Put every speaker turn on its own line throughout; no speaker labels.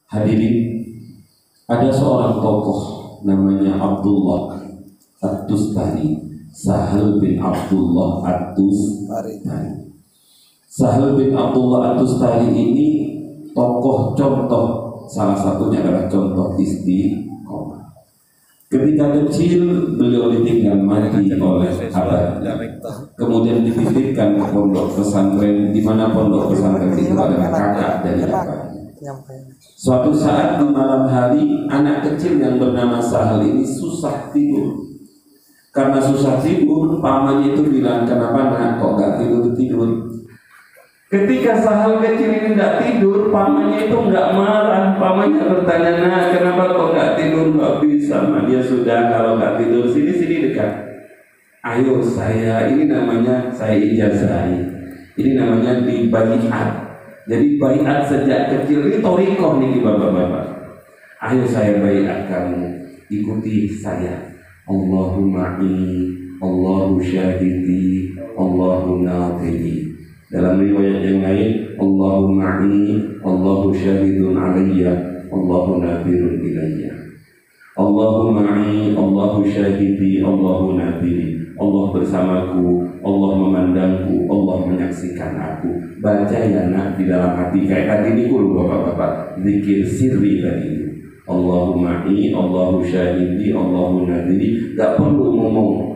Hadirin, ada seorang tokoh namanya Abdullah At-Tustari, Sahal bin Abdullah At-Tustari. Sahal bin Abdullah At-Tustari ini tokoh contoh, salah satunya adalah contoh istiqomah. Ketika kecil beliau ditinggal mati oleh abah, kemudian dititipkan ke pondok pesantren, di mana pondok pesantren itu adalah kakak dari abah. Suatu saat di malam hari, anak kecil yang bernama Sahal ini susah tidur. Karena susah tidur, pamannya itu bilang, kenapa nak kok gak tidur-tidur? Ketika Sahal kecil ini gak tidur, pamannya itu gak marah. Pamannya bertanya, nah kenapa kok gak tidur? Gak bisa, dia sudah, kalau gak tidur sini dekat. Ayo saya, ini namanya saya ijazahi. Ini namanya dibaiat. Jadi baiat sejak kecil ini torikoh nih bapak-bapak. Ayo saya baiat kamu, ikuti saya. Allahumma Allahu syahidi, Allahu nafidi. Dalam riwayat yang lain, Allahumma Allahu syahidun alayya, Allahu nafirun ilayya. Allahumma Allahu syahidi, Allahu nafidi. Allah bersamaku, Allah memandangku, Allah menyaksikan aku. Baca ya nak di dalam hati kayak tadi ini dulu bapak-bapak, zikir sirri tadi. Allahumma Allahu syahidi, Allahu nadiri. Gak perlu ngomong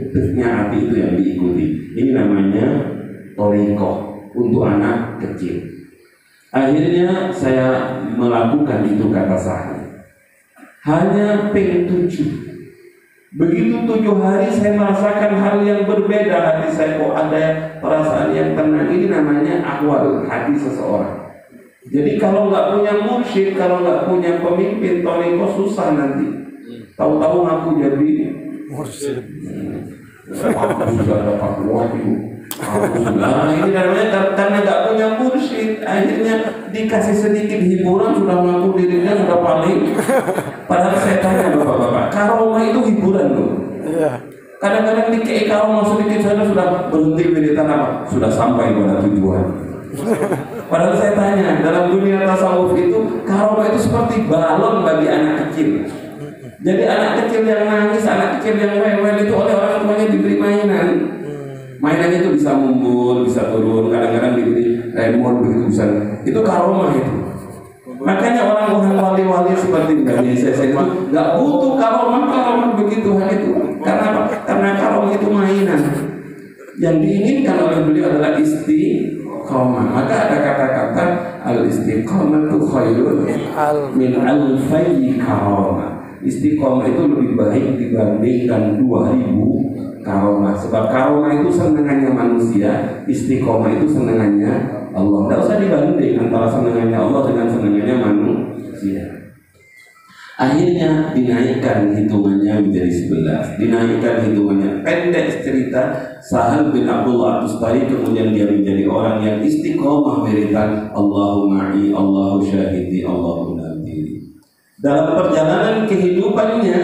deknya hati itu yang diikuti. Ini namanya torikoh untuk anak kecil. Akhirnya saya melakukan itu kata saya. Hanya peng 7. Begitu 7 hari saya merasakan hal yang berbeda. Hati saya kok ada perasaan yang tenang. Ini namanya ahwal hati seseorang. Jadi kalau nggak punya mursyid, kalau nggak punya pemimpin toriko susah nanti. Tahu-tahu ngaku jadi mursyid. Aku sudah dapat wahyu. Nah ini namanya karena nggak punya mursyid, akhirnya dikasih sedikit hiburan sudah ngaku dirinya sudah paling. Padahal saya tanya bapak-bapak, karomah itu hiburan loh. Kadang-kadang dikei karomah sedikit saja sudah berhenti wiritan apa? Sudah sampai pada tujuan. Padahal saya tanya, dalam dunia tasawuf itu karomah itu seperti balon bagi anak kecil. Jadi anak kecil yang nangis, anak kecil yang rewel itu oleh orang tuanya diberi mainan. Mainannya itu bisa mumbul, bisa turun, kadang-kadang diberi remote begitu bisa. Itu karomah itu. Makanya orang-orang wali-wali seperti Mbak Yesus itu nggak butuh karomah begituan itu. Karena apa? Karena karomah itu mainan. Yang diinginkan oleh beliau adalah istiqomah. Maka ada kata-kata al-istiqomah itu khairun min alfayyi karomah. Istiqomah itu lebih baik dibandingkan 2000 karomah. Sebab karomah itu senengannya manusia, istiqomah itu senengannya Allah. Tidak usah dibanding antara senengannya Allah dengan senengannya manusia. Akhirnya dinaikkan hitungannya menjadi 11. Dinaikkan hitungannya. Pendek cerita, Sahal bin Abdullah At-Tustari kemudian dia menjadi orang yang istiqomah wiridan Allahumma Allahu syahidi, Allahu nadiri. Dalam perjalanan kehidupannya,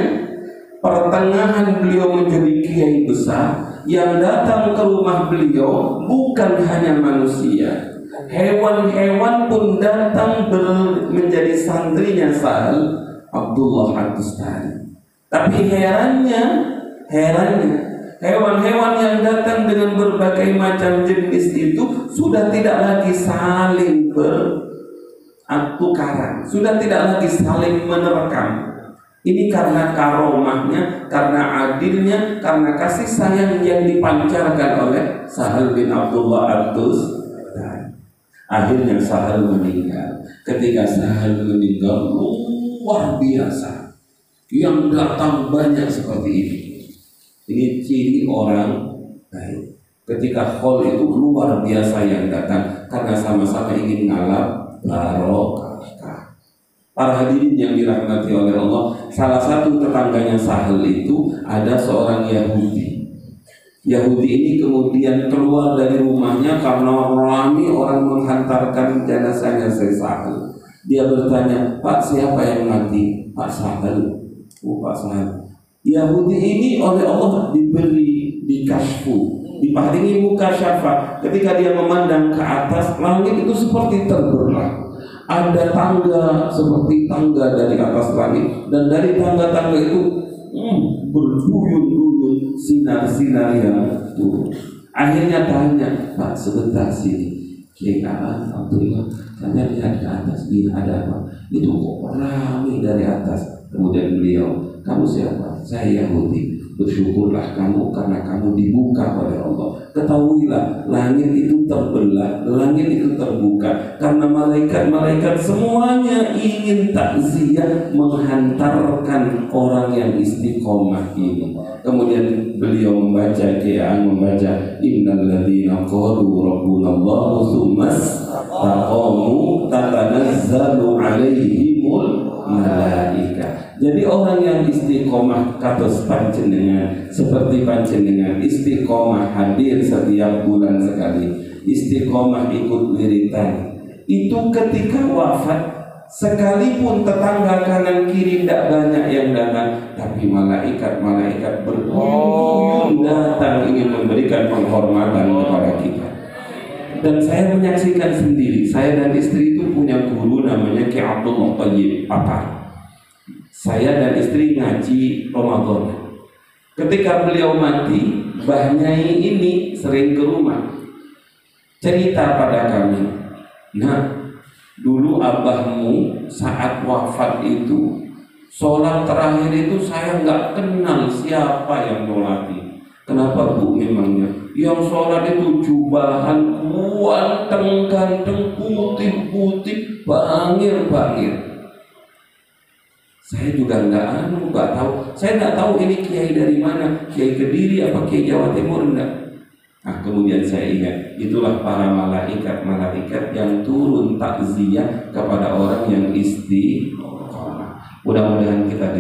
pertengahan beliau menjadi kiai besar. Yang datang ke rumah beliau bukan hanya manusia, hewan-hewan pun datang menjadi santrinya Sahal Abdullah At-Tustari. Tapi herannya hewan-hewan yang datang dengan berbagai macam jenis itu sudah tidak lagi saling bertukaran, sudah tidak lagi saling menerkam. Ini karena karomahnya, karena adilnya, karena kasih sayang yang dipancarkan oleh Sahal bin Abdullah At-Tustari. Akhirnya Sahal meninggal. Ketika Sahal meninggal, luar biasa. Yang datang banyak seperti ini. Ini ciri orang baik. Ketika khol itu luar biasa yang datang, karena sama-sama ingin ngalap barokah. Para hadirin yang dirahmati oleh Allah, salah satu tetangganya Sahal itu ada seorang Yahudi. Yahudi ini kemudian keluar dari rumahnya karena ramai orang menghantarkan jenazahnya Sahal. Dia bertanya, Pak siapa yang mati? Pak Sahal. Oh Pak Sahal. Yahudi ini oleh Allah diberi dikasfu, diparingi muka syafa. Ketika dia memandang ke atas, langit itu seperti terbelah. ada tangga seperti tangga dari atas langit, dan dari tangga-tangga itu berduyun-duyun sinar-sinar yang turun. Akhirnya tanya, Pak sebentar sini, Kiai Abdullah, saya lihat ke atas, ini ada apa? Itu kok ramai dari atas. Kemudian beliau, kamu siapa? Saya Yahudi. Bersyukurlah kamu karena kamu dibuka oleh Allah. Ketahuilah langit itu terbelah, langit itu terbuka karena malaikat-malaikat semuanya ingin takziah menghantarkan orang yang istiqomah ini. Kemudian beliau membaca, membaca innal ladzina qalu rabbunallahu tsumma istaqamu tatanazzalu alaihimul malaika. Jadi orang yang istiqomah kados panjenengan, seperti panjenengan istiqomah hadir setiap bulan sekali, istiqomah ikut wiridan, itu ketika wafat sekalipun tetangga kanan kiri tidak banyak yang datang, tapi malaikat berduyun datang ingin memberikan penghormatan kepada kita. Dan saya menyaksikan sendiri, saya dan istri itu punya guru namanya Ki Abdul Muqtayyib Papa. Saya dan istri ngaji Ramadan. Ketika beliau mati, Mbah Nyai ini sering ke rumah, cerita pada kami, nah dulu abahmu saat wafat itu, sholat terakhir itu saya nggak kenal siapa yang nyolati. Kenapa Bu? Memangnya yang sholat itu jubahan ganteng-ganteng, putih-putih, bangir-bangir. Saya juga nggak tahu. Saya nggak tahu ini kiai dari mana, kiai Kediri apa kiai Jawa Timur, enggak. Nah kemudian saya ingat, itulah para malaikat yang turun takziah kepada orang yang istiqomah. Mudah-mudahan kita